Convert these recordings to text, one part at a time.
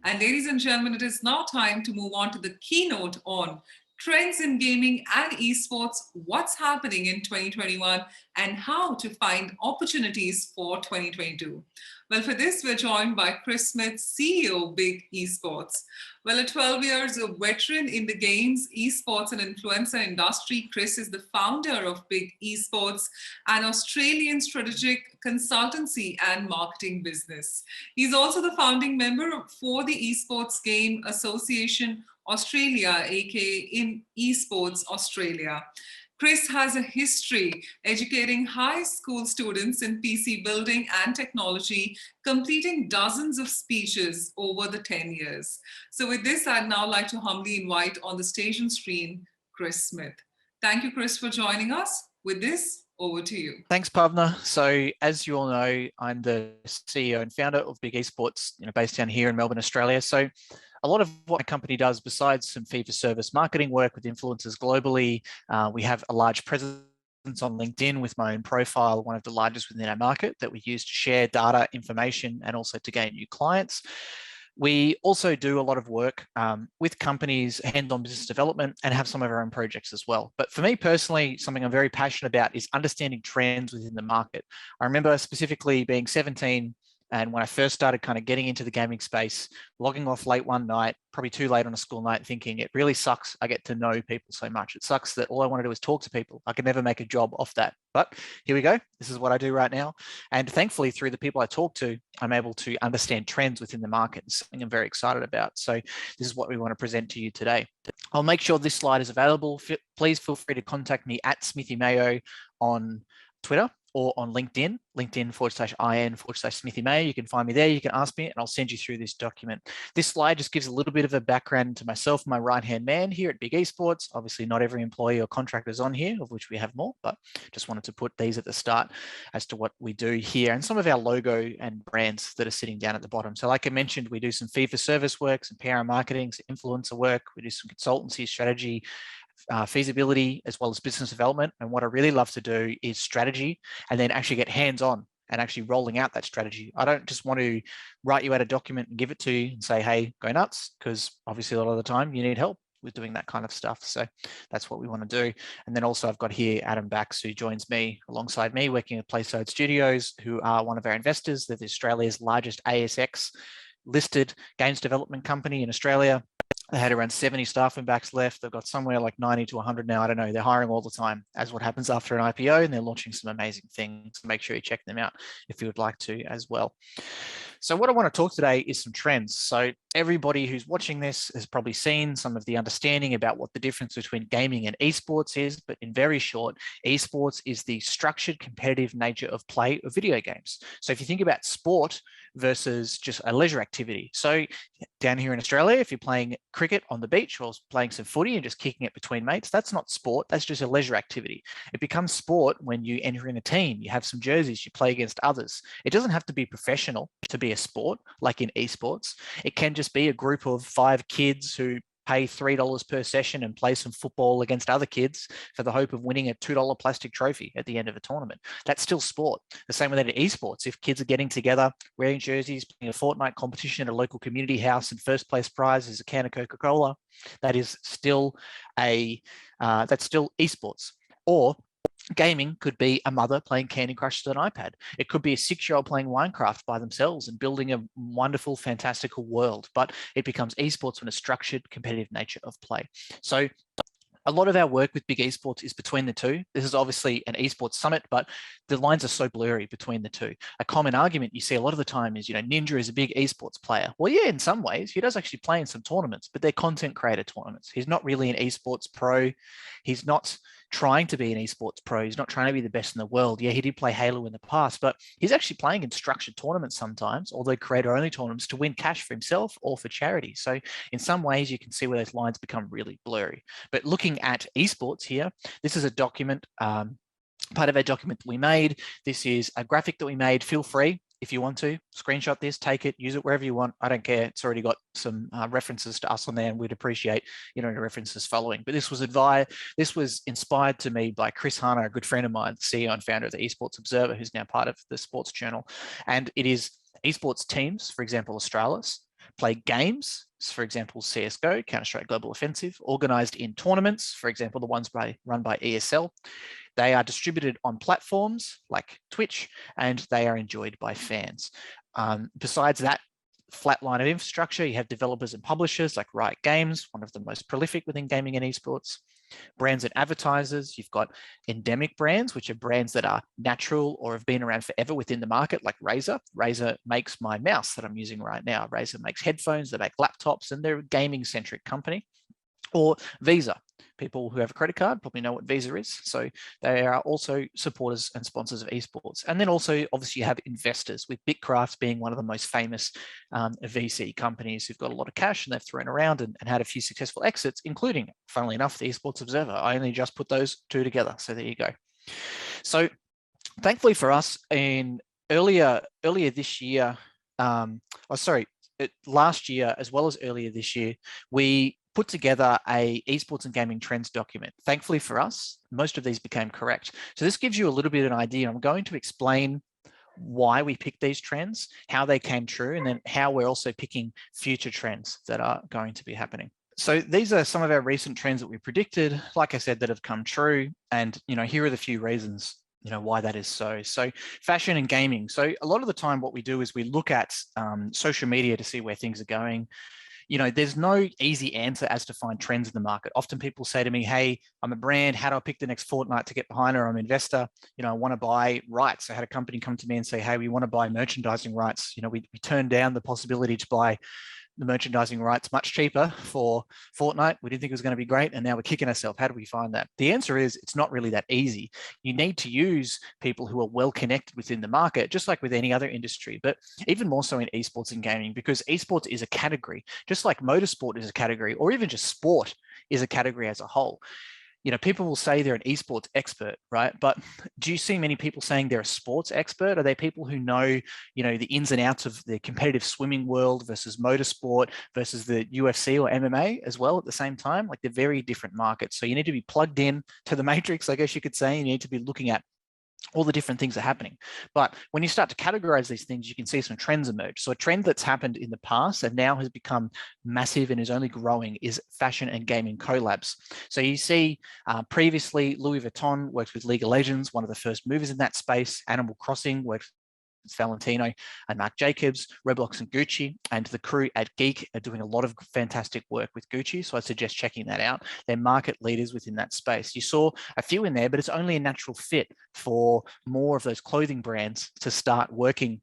And ladies and gentlemen, it is now time to move on to the keynote on trends in gaming and esports, what's happening in 2021, and how to find opportunities for 2022. Well, for this, we're joined by Chris Smith, CEO, Big Esports. Well, a 12 years of veteran in the games, esports, and influencer industry, Chris is the founder of Big Esports, an Australian strategic consultancy and marketing business. He's also the founding member for the Esports Game Association Australia, aka in Esports Australia. Chris has a history educating high school students in PC building and technology, completing dozens of speeches over the 10 years. So with this, I'd now like to humbly invite on the stage and screen, Chris Smith. Thank you, Chris, for joining us. With this, over to you. Thanks, Pavna. So as you all know, I'm the CEO and founder of Big Esports, based down here in Melbourne, Australia. So a lot of what my company does, besides some fee-for-service marketing work with influencers globally, we have a large presence on LinkedIn with my own profile, one of the largest within our market, that we use to share data, information, and also to gain new clients. We also do a lot of work with companies, hands-on business development, and have some of our own projects as well. But for me personally, something I'm very passionate about is understanding trends within the market. I remember specifically being 17, and when I first started kind of getting into the gaming space, logging off late one night, probably too late on a school night, thinking it really sucks. I get to know people so much. It sucks that all I want to do is talk to people. I could never make a job off that. But here we go. This is what I do right now. And thankfully, through the people I talk to, I'm able to understand trends within the market. It's something I'm very excited about. So this is what we want to present to you today. I'll make sure this slide is available. Please feel free to contact me at Smithy Mayo on Twitter or on LinkedIn, LinkedIn/IN/Smithy Mayo. You can find me there. You can ask me and I'll send you through this document. This slide just gives a little bit of a background to myself, my right-hand man here at Big Esports. Obviously, not every employee or contractor is on here, of which we have more, but just wanted to put these at the start as to what we do here and some of our logo and brands that are sitting down at the bottom. So like I mentioned, we do some fee-for-service work, some PR marketing, some influencer work. We do some consultancy, strategy, feasibility, as well as business development. And what I really love to do is strategy and then actually get hands-on and actually rolling out that strategy. I don't just want to write you out a document and give it to you and say, hey, go nuts, because obviously a lot of the time you need help with doing that kind of stuff. So that's what we want to do. And then also I've got here Adam Bax, who joins me alongside me working at Playside Studios, who are one of our investors. They're Australia's largest ASX listed games development company in Australia. They had around 70 staff and backs left. They've got somewhere like 90 to 100 now. I don't know. They're hiring all the time, as what happens after an IPO, and they're launching some amazing things. Make sure you check them out if you would like to as well. So what I want to talk today is some trends. So everybody who's watching this has probably seen some of the understanding about what the difference between gaming and esports is, but in very short, esports is the structured competitive nature of play of video games. So if you think about sport versus just a leisure activity. So down here in Australia, if you're playing cricket on the beach or playing some footy and just kicking it between mates, that's not sport, that's just a leisure activity. It becomes sport when you enter in a team, you have some jerseys, you play against others. It doesn't have to be professional to be a sport, like in esports. It can just be a group of 5 kids who pay $3 per session and play some football against other kids for the hope of winning a $2 plastic trophy at the end of a tournament. That's still sport. The same with that in esports. If kids are getting together, wearing jerseys, playing a fortnight competition at a local community house and first place prize is a can of Coca-Cola, that is still that's still esports. Or gaming could be a mother playing Candy Crush on an iPad. It could be a 6-year-old playing Minecraft by themselves and building a wonderful, fantastical world. But it becomes esports when a structured, competitive nature of play. So a lot of our work with Big Esports is between the two. This is obviously an esports summit, but the lines are so blurry between the two. A common argument you see a lot of the time is, Ninja is a big esports player. Well, yeah, in some ways, he does actually play in some tournaments, but they're content creator tournaments. He's not really an esports pro. He's not trying to be an esports pro. He's not trying to be the best in the world. Yeah, he did play Halo in the past, but he's actually playing in structured tournaments sometimes, although creator-only tournaments, to win cash for himself or for charity. So in some ways, you can see where those lines become really blurry. But looking at esports here, this is a document, part of our document that we made. This is a graphic that we made. Feel free, if you want to, screenshot this, take it, use it wherever you want. I don't care. It's already got some references to us on there, and we'd appreciate, the references following. But this was inspired to me by Chris Harner, a good friend of mine, the CEO and founder of the Esports Observer, who's now part of the Sports Journal. And it is esports teams, for example, Australis, play games, for example, CSGO, Counter-Strike Global Offensive, organized in tournaments, for example, the ones run by ESL. They are distributed on platforms like Twitch, and they are enjoyed by fans. Besides that flat line of infrastructure, you have developers and publishers like Riot Games, one of the most prolific within gaming and esports. Brands and advertisers, you've got endemic brands, which are brands that are natural or have been around forever within the market, like Razer. Razer makes my mouse that I'm using right now. Razer makes headphones, they make laptops, and they're a gaming-centric company. Or Visa. People who have a credit card probably know what Visa is. So they are also supporters and sponsors of esports. And then also, obviously, you have investors, with Bitcraft being one of the most famous VC companies who've got a lot of cash and they've thrown around and had a few successful exits, including, funnily enough, the Esports Observer. I only just put those two together. So there you go. So thankfully for us, earlier this year, last year, as well as earlier this year, we put together a esports and gaming trends document. Thankfully for us, most of these became correct. So this gives you a little bit of an idea. I'm going to explain why we picked these trends, how they came true, and then how we're also picking future trends that are going to be happening. So these are some of our recent trends that we predicted, like I said, that have come true. And, here are the few reasons why that is so. So fashion and gaming. So a lot of the time what we do is we look at social media to see where things are going. There's no easy answer as to find trends in the market. Often people say to me, hey, I'm a brand, how do I pick the next Fortnite to get behind, or I'm an investor, I want to buy rights. I had a company come to me and say, hey, we want to buy merchandising rights. We turned down the possibility to buy the merchandising rights much cheaper for Fortnite. We didn't think it was going to be great, and now we're kicking ourselves. How do we find that? The answer is it's not really that easy. You need to use people who are well connected within the market, just like with any other industry, but even more so in esports and gaming, because esports is a category, just like motorsport is a category, or even just sport is a category as a whole. People will say they're an esports expert, right? But do you see many people saying they're a sports expert? Are they people who know, the ins and outs of the competitive swimming world versus motorsport versus the UFC or MMA as well at the same time? Like, they're very different markets. So you need to be plugged in to the matrix, I guess you could say. You need to be looking at all the different things are happening. But when you start to categorize these things, you can see some trends emerge. So a trend that's happened in the past and now has become massive and is only growing is fashion and gaming collabs. So you see previously Louis Vuitton worked with League of Legends, one of the first movers in that space. Animal Crossing worked Valentino and Marc Jacobs, Roblox and Gucci, and the crew at Geek are doing a lot of fantastic work with Gucci. So I suggest checking that out. They're market leaders within that space. You saw a few in there, but it's only a natural fit for more of those clothing brands to start working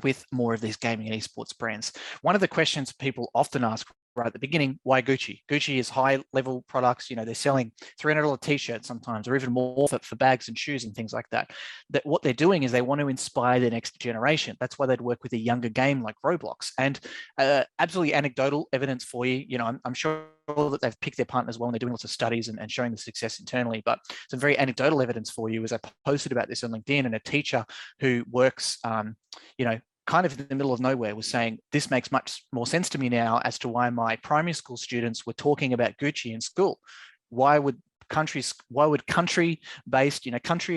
with more of these gaming and esports brands. One of the questions people often ask right at the beginning, why Gucci? Gucci is high level products. They're selling $300 t-shirts sometimes, or even more for bags and shoes and things like that. That what they're doing is they want to inspire the next generation. That's why they'd work with a younger game like Roblox. And absolutely anecdotal evidence for you. I'm sure that they've picked their partners well and they're doing lots of studies and showing the success internally, but some very anecdotal evidence for you is I posted about this on LinkedIn, and a teacher who works, kind of in the middle of nowhere was saying, this makes much more sense to me now as to why my primary school students were talking about Gucci in school. Why would country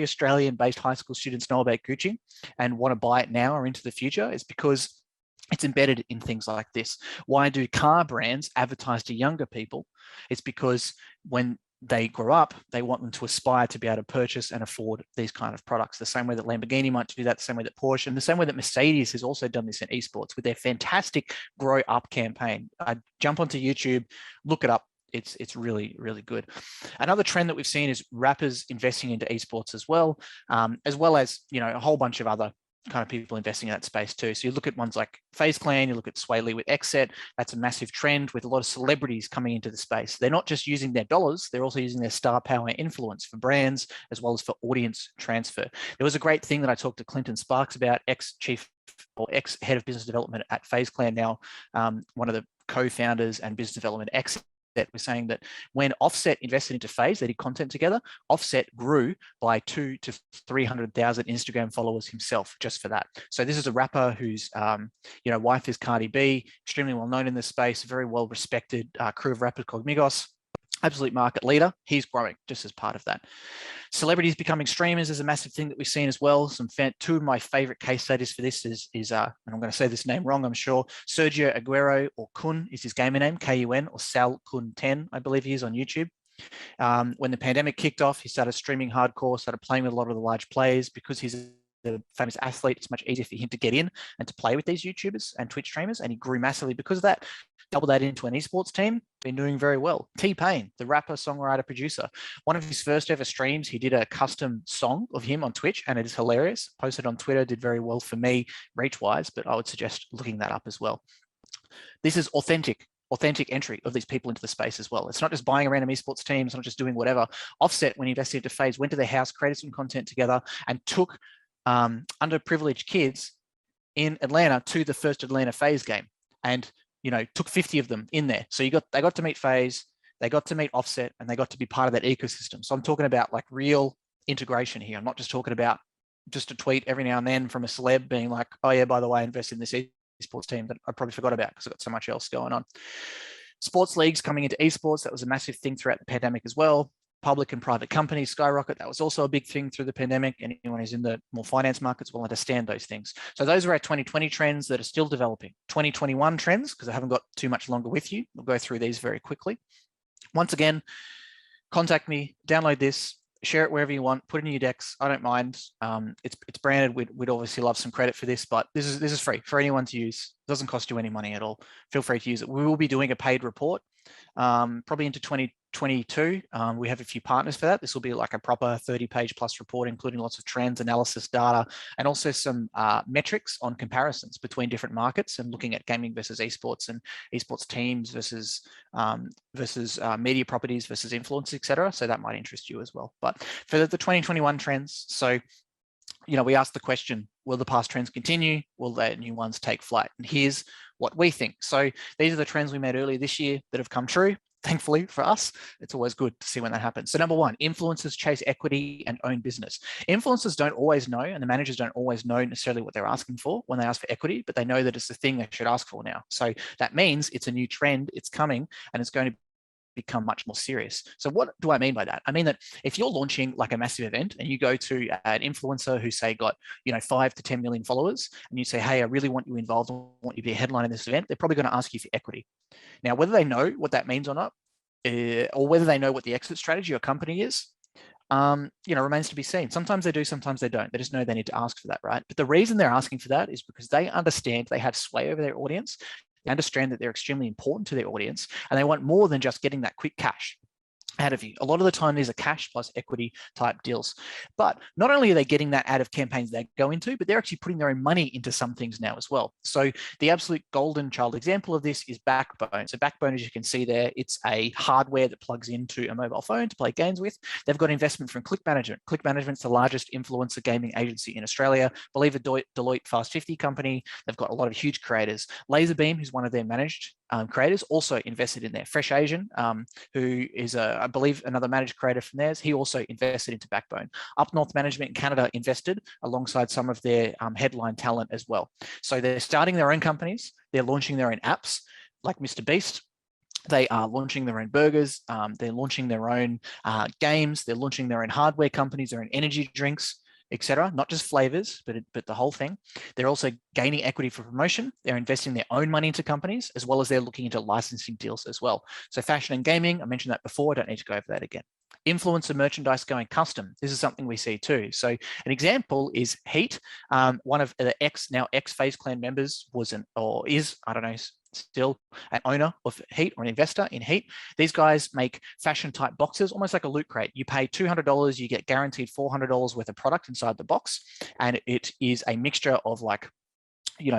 Australian based high school students know about Gucci and want to buy it now or into the future? It's because it's embedded in things like this. Why do car brands advertise to younger people? It's because when they grow up, they want them to aspire to be able to purchase and afford these kind of products. The same way that Lamborghini might do that, the same way that Porsche, and the same way that Mercedes has also done this in esports with their fantastic Grow Up campaign. Jump onto YouTube, look it up. It's really, really good. Another trend that we've seen is rappers investing into esports as well as a whole bunch of other kind of people investing in that space too. So you look at ones like FaZe Clan, you look at Sway Lee with Xset, that's a massive trend with a lot of celebrities coming into the space. They're not just using their dollars, they're also using their star power and influence for brands as well as for audience transfer. There was a great thing that I talked to Clinton Sparks about, ex-chief or ex-head of business development at FaZe Clan, now one of the co-founders and business development Xset, was saying that when Offset invested into FaZe, they did content together, Offset grew by 200,000 to 300,000 Instagram followers himself just for that. So this is a rapper whose wife is Cardi B, extremely well known in this space, very well respected crew of rappers called Migos. absolute market leader. He's growing just as part of that. Celebrities becoming streamers is a massive thing that we've seen as well. Two of my favorite case studies for this is and I'm going to say this name wrong, I'm sure, Sergio Aguero, or Kun is his gamer name, Kun, or Sal Kun 10, I believe he is on YouTube. When the pandemic kicked off, he started streaming hardcore, started playing with a lot of the large players. Because he's the famous athlete, it's much easier for him to get in and to play with these YouTubers and Twitch streamers, and he grew massively because of that. Double that into an esports team, been doing very well. T-Pain, the rapper, songwriter, producer, one of his first ever streams, he did a custom song of him on Twitch, and it is hilarious. Posted on Twitter, did very well for me reach-wise, but I would suggest looking that up as well. This is authentic entry of these people into the space as well. It's not just buying a random esports team, it's not just doing whatever. Offset, when he invested into FaZe, went to their house, created some content together, and took underprivileged kids in Atlanta to the first Atlanta FaZe game, and took 50 of them in there. So they got to meet FaZe, they got to meet Offset, and they got to be part of that ecosystem. So I'm talking about like real integration here. I'm not just talking about just a tweet every now and then from a celeb being like, oh yeah, by the way, I invested in this esports team that I probably forgot about because I've got so much else going on. Sports leagues coming into esports, that was a massive thing throughout the pandemic as well. Public and private companies skyrocket, that was also a big thing through the pandemic. Anyone who's in the more finance markets will understand those things. So those are our 2020 trends that are still developing. 2021 trends, because I haven't got too much longer with you, we'll go through these very quickly. Once again, contact me, download this, share it wherever you want, put it in your decks. I don't mind. It's branded. We'd obviously love some credit for this, but this is free for anyone to use. It doesn't cost you any money at all. Feel free to use it. We will be doing a paid report probably into 2022. We have a few partners for that. This will be like a proper 30-page plus report, including lots of trends, analysis, data, and also some metrics on comparisons between different markets and looking at gaming versus esports and esports teams versus media properties versus influence, etc. So that might interest you as well. But for the 2021 trends, so we asked the question, will the past trends continue? Will the new ones take flight? And here's what we think. So these are the trends we made earlier this year that have come true. Thankfully for us, it's always good to see when that happens. So number one, influencers chase equity and own business. Influencers don't always know, and the managers don't always know necessarily what they're asking for when they ask for equity, but they know that it's the thing they should ask for now. So that means it's a new trend, it's coming, and it's going to become much more serious. So what do I mean by that? I mean that if you're launching like a massive event and you go to an influencer who say got 5 to 10 million followers, and you say, hey, I really want you involved, I want you to be a headline in this event, they're probably going to ask you for equity. Now, whether they know what that means or not, or whether they know what the exit strategy or company is, remains to be seen. Sometimes they do, sometimes they don't. They just know they need to ask for that, right? But the reason they're asking for that is because they understand they have sway over their audience. They understand that they're extremely important to their audience, and they want more than just getting that quick cash out of you. A lot of the time, these are cash plus equity type deals. But not only are they getting that out of campaigns they go into, but they're actually putting their own money into some things now as well. So the absolute golden child example of this is Backbone. So Backbone, as you can see there, it's a hardware that plugs into a mobile phone to play games with. They've got investment from Click Management. Click Management's the largest influencer gaming agency in Australia. I believe a Deloitte Fast 50 company. They've got a lot of huge creators. Laserbeam, who's one of their managed creators, also invested in there. Fresh Asian, who is, I believe, another managed creator from theirs, he also invested into Backbone. Up North Management in Canada invested alongside some of their headline talent as well. So they're starting their own companies. They're launching their own apps like Mr. Beast. They are launching their own burgers. They're launching their own games. They're launching their own hardware companies, their own energy drinks, etc. Not just flavors, but the whole thing. They're also gaining equity for promotion. They're investing their own money into companies, as well as they're looking into licensing deals as well. So fashion and gaming, I mentioned that before. I don't need to go over that again. Influencer merchandise going custom. This is something we see too. So an example is Heat. One of the now ex FaZe Clan members still an owner of Heat or an investor in Heat. These guys make fashion type boxes, almost like a loot crate. You pay $200, you get guaranteed $400 worth of product inside the box. And it is a mixture of like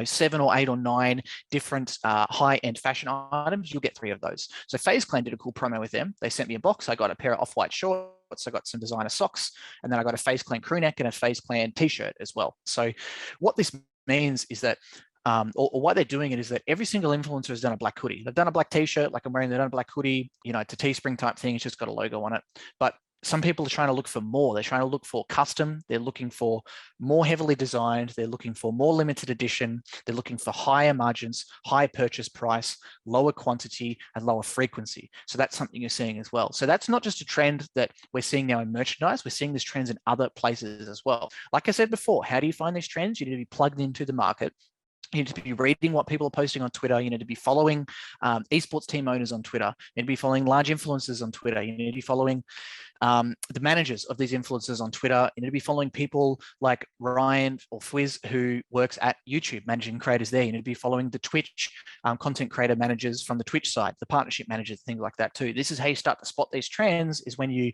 7 or 8 or 9 different high-end fashion items. You'll get 3 of those. So FaZe Clan did a cool promo with them. They sent me a box. I got a pair of off-white shorts. I got some designer socks, and then I got a FaZe Clan crew neck and a FaZe Clan t-shirt as well. So what this means is that or why they're doing it is that every single influencer has done a black hoodie. They've done a black t-shirt like I'm wearing. They've done a black hoodie. It's a Teespring type thing. It's just got a logo on it. But some people are trying to look for more. They're trying to look for custom. They're looking for more heavily designed. They're looking for more limited edition. They're looking for higher margins, high purchase price, lower quantity, and lower frequency. So that's something you're seeing as well. So that's not just a trend that we're seeing now in merchandise. We're seeing this trends in other places as well. Like I said before, how do you find these trends? You need to be plugged into the market. You need to be reading what people are posting on Twitter. You need to be following esports team owners on Twitter. You need to be following large influencers on Twitter. You need to be following the managers of these influencers on Twitter. You need to be following people like Ryan or Fwiz, who works at YouTube, managing creators there. You need to be following the Twitch content creator managers from the Twitch side, the partnership managers, things like that too. This is how you start to spot these trends, is when you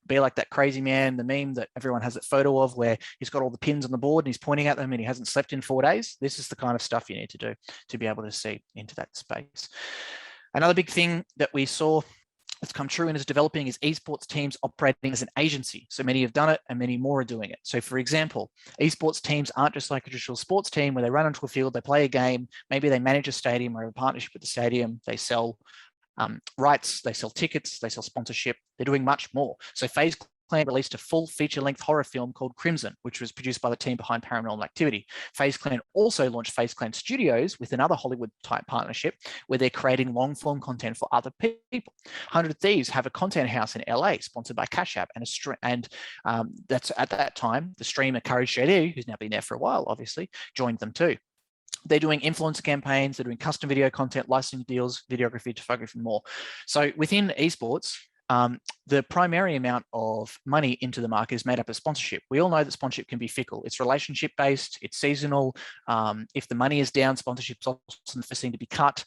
be like that crazy man, the meme that everyone has that photo of where he's got all the pins on the board and he's pointing at them and he hasn't slept in 4 days. This is the kind of stuff you need to do to be able to see into that space. Another big thing that we saw that's come true and is developing is esports teams operating as an agency. So many have done it and many more are doing it. So for example, esports teams aren't just like a traditional sports team where they run onto a field, they play a game, maybe they manage a stadium or have a partnership with the stadium, they sell rights, they sell tickets, they sell sponsorship, they're doing much more. So FaZe Clan released a full feature-length horror film called Crimson, which was produced by the team behind Paranormal Activity. FaZe Clan also launched FaZe Clan Studios with another Hollywood-type partnership where they're creating long-form content for other people. 100 Thieves have a content house in LA sponsored by Cash App, and that's at that time, the streamer Courage JD, who's now been there for a while, obviously, joined them too. They're doing influencer campaigns, they're doing custom video content, licensing deals, videography, photography, more. So within esports, the primary amount of money into the market is made up of sponsorship. We all know that sponsorship can be fickle. It's relationship based, it's seasonal. If the money is down, sponsorship's often seen to be cut,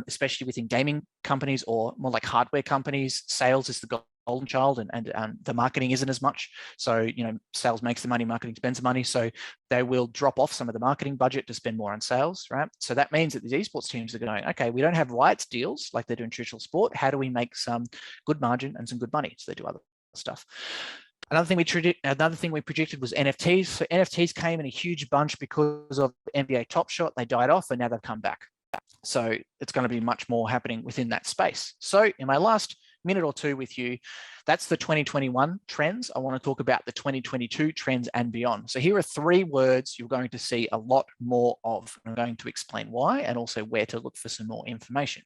especially within gaming companies or more like hardware companies. Sales is the golden child, and the marketing isn't as much. So, sales makes the money, marketing spends the money. So they will drop off some of the marketing budget to spend more on sales, right? So that means that these esports teams are going, okay, we don't have rights deals like they do in traditional sport. How do we make some good margin and some good money? So they do other stuff. Another thing we predicted was NFTs. So NFTs came in a huge bunch because of NBA Top Shot. They died off and now they've come back. So it's going to be much more happening within that space. So in my last minute or two with you, that's the 2021 trends. I want to talk about the 2022 trends and beyond. So here are 3 words you're going to see a lot more of. I'm going to explain why and also where to look for some more information.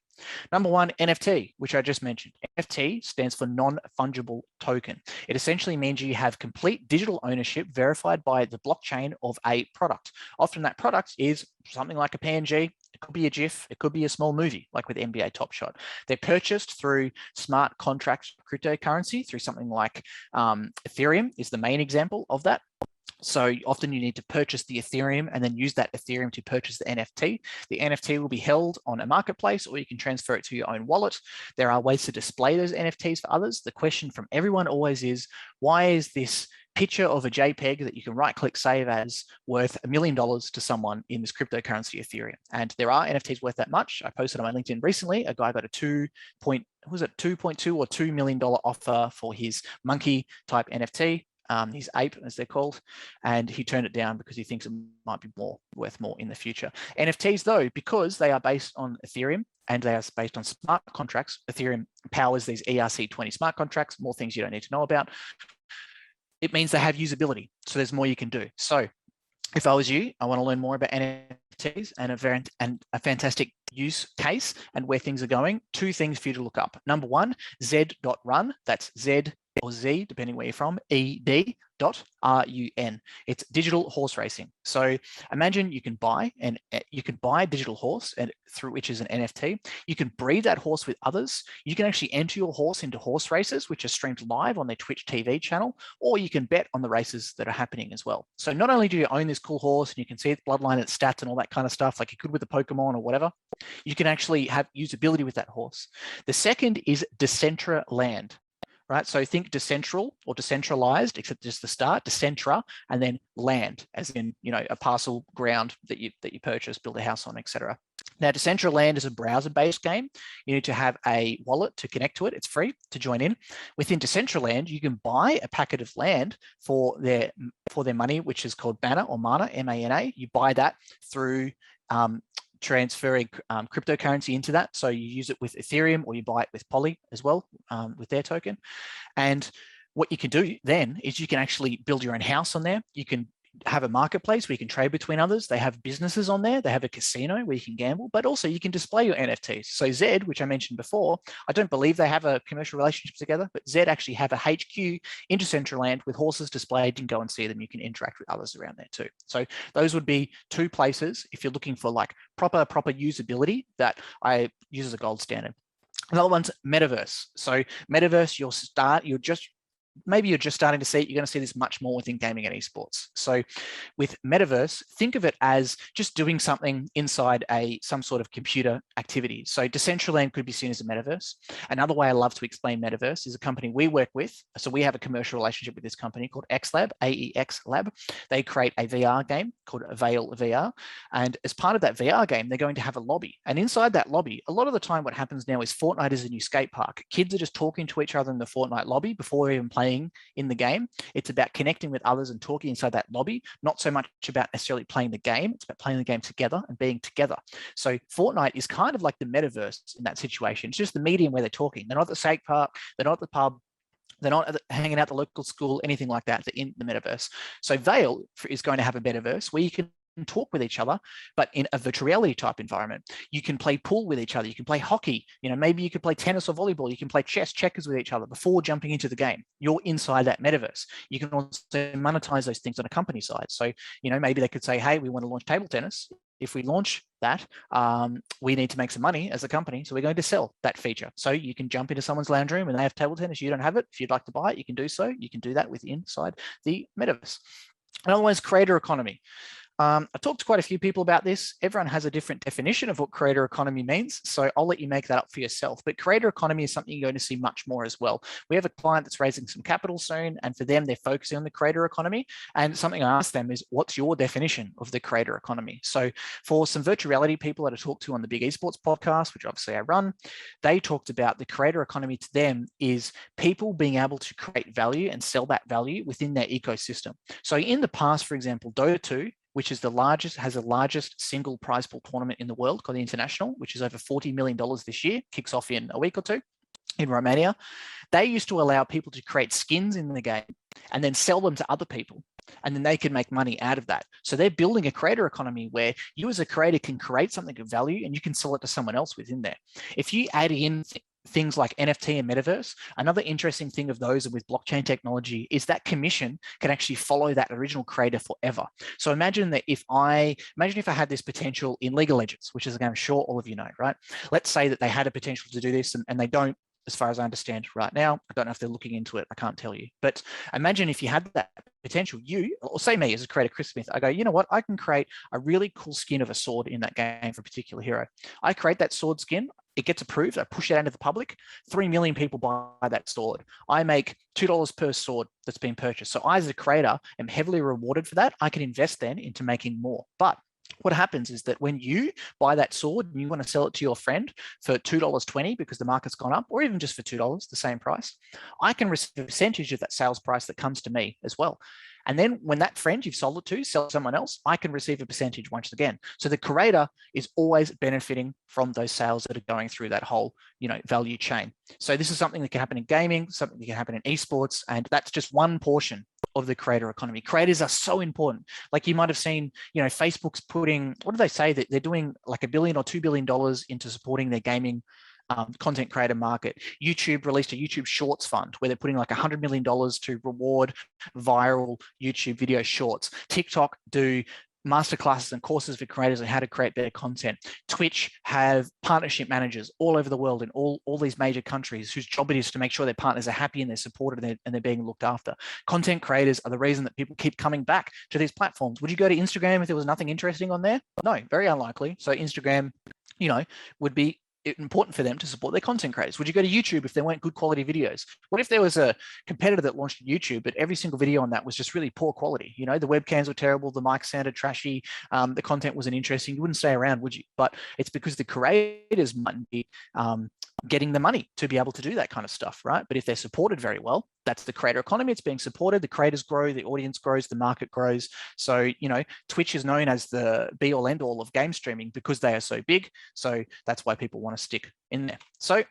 Number 1, NFT, which I just mentioned. NFT stands for non-fungible token. It essentially means you have complete digital ownership verified by the blockchain of a product. Often that product is something like a PNG. It could be a GIF, it could be a small movie, like with NBA Top Shot. They're purchased through smart contract cryptocurrency, through something like Ethereum is the main example of that. So often you need to purchase the Ethereum and then use that Ethereum to purchase the NFT. The NFT will be held on a marketplace, or you can transfer it to your own wallet. There are ways to display those NFTs for others. The question from everyone always is, why is this picture of a JPEG that you can right-click save as worth $1 million to someone in this cryptocurrency Ethereum? And there are NFTs worth that much. I posted on my LinkedIn recently, a guy got a 2.2 or $2 million offer for his monkey type NFT. His ape, as they're called, and he turned it down because he thinks it might be worth more in the future. NFTs, though, because they are based on Ethereum and they are based on smart contracts, Ethereum powers these ERC20 smart contracts, more things you don't need to know about. It means they have usability, so there's more you can do. So if I was you, I want to learn more about NFTs and a fantastic use case and where things are going. 2 things for you to look up. Number 1, Z.run. That's Z or Z, depending where you're from, ED.RUN. It's digital horse racing. So imagine you can buy a digital horse, and through which is an NFT. You can breed that horse with others. You can actually enter your horse into horse races, which are streamed live on their Twitch TV channel, or you can bet on the races that are happening as well. So not only do you own this cool horse and you can see its bloodline, its stats and all that kind of stuff, like you could with a Pokemon or whatever, you can actually have usability with that horse. The second is Decentraland. Right, so think decentral or decentralized, except just the start, Decentra, and then land, as in a parcel ground that you purchase, build a house on, etc. Now, Decentraland is a browser-based game. You need to have a wallet to connect to it. It's free to join in. Within Decentraland, you can buy a packet of land for their money, which is called Mana or Mana, M-A-N-A. You buy that through transferring cryptocurrency into that. So you use it with Ethereum or you buy it with Poly as well with their token. And what you can do then is you can actually build your own house on there. You can have a marketplace where you can trade between others. They have businesses on there. They have a casino where you can gamble, but also you can display your NFTs. So Zed, which I mentioned before, I don't believe they have a commercial relationship together, but Zed actually have a HQ in Decentraland with horses displayed. You can go and see them. You can interact with others around there too. So those would be two places if you're looking for like proper usability that I use as a gold standard. Another one's metaverse. So metaverse, maybe you're just starting to see it. You're going to see this much more within gaming and esports. So with metaverse, think of it as just doing something inside some sort of computer activity. So Decentraland could be seen as a metaverse. Another way I love to explain metaverse is a company we work with. So we have a commercial relationship with this company called XLab, AEX Lab. They create a VR game called Veil VR. And as part of that VR game, they're going to have a lobby. And inside that lobby, a lot of the time what happens now is Fortnite is a new skate park. Kids are just talking to each other in the Fortnite lobby before even playing in the game. It's about connecting with others and talking inside that lobby, not so much about necessarily playing the game. It's about playing the game together and being together. So Fortnite is kind of like the metaverse in that situation. It's just the medium where they're talking. They're not at the skate park, they're not at the pub, they're not hanging out at the local school, anything like that. They're in the metaverse. So Veil is going to have a metaverse where you can talk with each other, but in a virtual reality type environment. You can play pool with each other. You can play hockey. Maybe you could play tennis or volleyball. You can play chess, checkers with each other before jumping into the game. You're inside that metaverse. You can also monetize those things on a company side. So, maybe they could say, hey, we want to launch table tennis. If we launch that, we need to make some money as a company. So we're going to sell that feature. So you can jump into someone's lounge room and they have table tennis. You don't have it. If you'd like to buy it, you can do so. You can do that inside the metaverse. Another one is creator economy. I talked to quite a few people about this. Everyone has a different definition of what creator economy means, so I'll let you make that up for yourself. But creator economy is something you're going to see much more as well. We have a client that's raising some capital soon, and for them, they're focusing on the creator economy. And something I asked them is, what's your definition of the creator economy? So for some virtual reality people that I talked to on the Big Esports podcast, which obviously I run, they talked about the creator economy to them is people being able to create value and sell that value within their ecosystem. So in the past, for example, Dota 2, which is has the largest single prize pool tournament in the world called the International, which is over $40 million this year, kicks off in a week or two in Romania. They used to allow people to create skins in the game and then sell them to other people. And then they can make money out of that. So they're building a creator economy where you as a creator can create something of value and you can sell it to someone else within there. If you add in things like NFT and metaverse, another interesting thing of those with blockchain technology is that commission can actually follow that original creator forever. So imagine if I had this potential in League of Legends, which is a game I'm sure all of you know, right? Let's say that they had a potential to do this and they don't, as far as I understand right now. I don't know if they're looking into it. I can't tell you. But imagine if you had that potential, or say me as a creator, Chris Smith, I go, you know what? I can create a really cool skin of a sword in that game for a particular hero. I create that sword skin. It gets approved. I push it out into the public. 3 million people buy that sword. I make $2 per sword that's been purchased. So I, as a creator, am heavily rewarded for that. I can invest then into making more. But what happens is that when you buy that sword and you want to sell it to your friend for $2.20 because the market's gone up, or even just for $2, the same price, I can receive a percentage of that sales price that comes to me as well. And then when that friend you've sold it to sells someone else, I can receive a percentage once again. So the creator is always benefiting from those sales that are going through that whole, value chain. So this is something that can happen in gaming, something that can happen in esports, and that's just one portion of the creator economy. Creators are so important. Like you might have seen, Facebook's putting, what do they say, that they're doing like $1 billion or $2 billion into supporting their gaming content creator market. YouTube released a YouTube Shorts fund where they're putting like $100 million to reward viral YouTube video shorts. TikTok do masterclasses and courses for creators on how to create better content. Twitch have partnership managers all over the world in all these major countries whose job it is to make sure their partners are happy and they're supported and they're being looked after. Content creators are the reason that people keep coming back to these platforms. Would you go to Instagram if there was nothing interesting on there? No, very unlikely. So Instagram, would be important for them to support their content creators. Would you go to YouTube if there weren't good quality videos? What if there was a competitor that launched YouTube, but every single video on that was just really poor quality? The webcams were terrible, the mic sounded trashy, the content wasn't interesting. You wouldn't stay around, would you? But it's because the creators might be getting the money to be able to do that kind of stuff, right? But if they're supported very well, that's the creator economy. It's being supported. The creators grow, the audience grows, the market grows. So, Twitch is known as the be all end all of game streaming because they are so big. So that's why people want to stick in there. So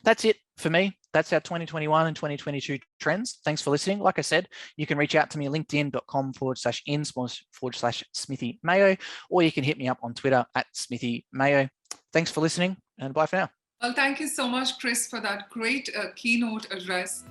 That's it for me. That's our 2021 and 2022 trends. Thanks for listening. Like I said, you can reach out to me at linkedin.com/in/Smithy Mayo, or you can hit me up on Twitter at Smithy Mayo. Thanks for listening, and bye for now. Well, thank you so much, Chris, for that great keynote address.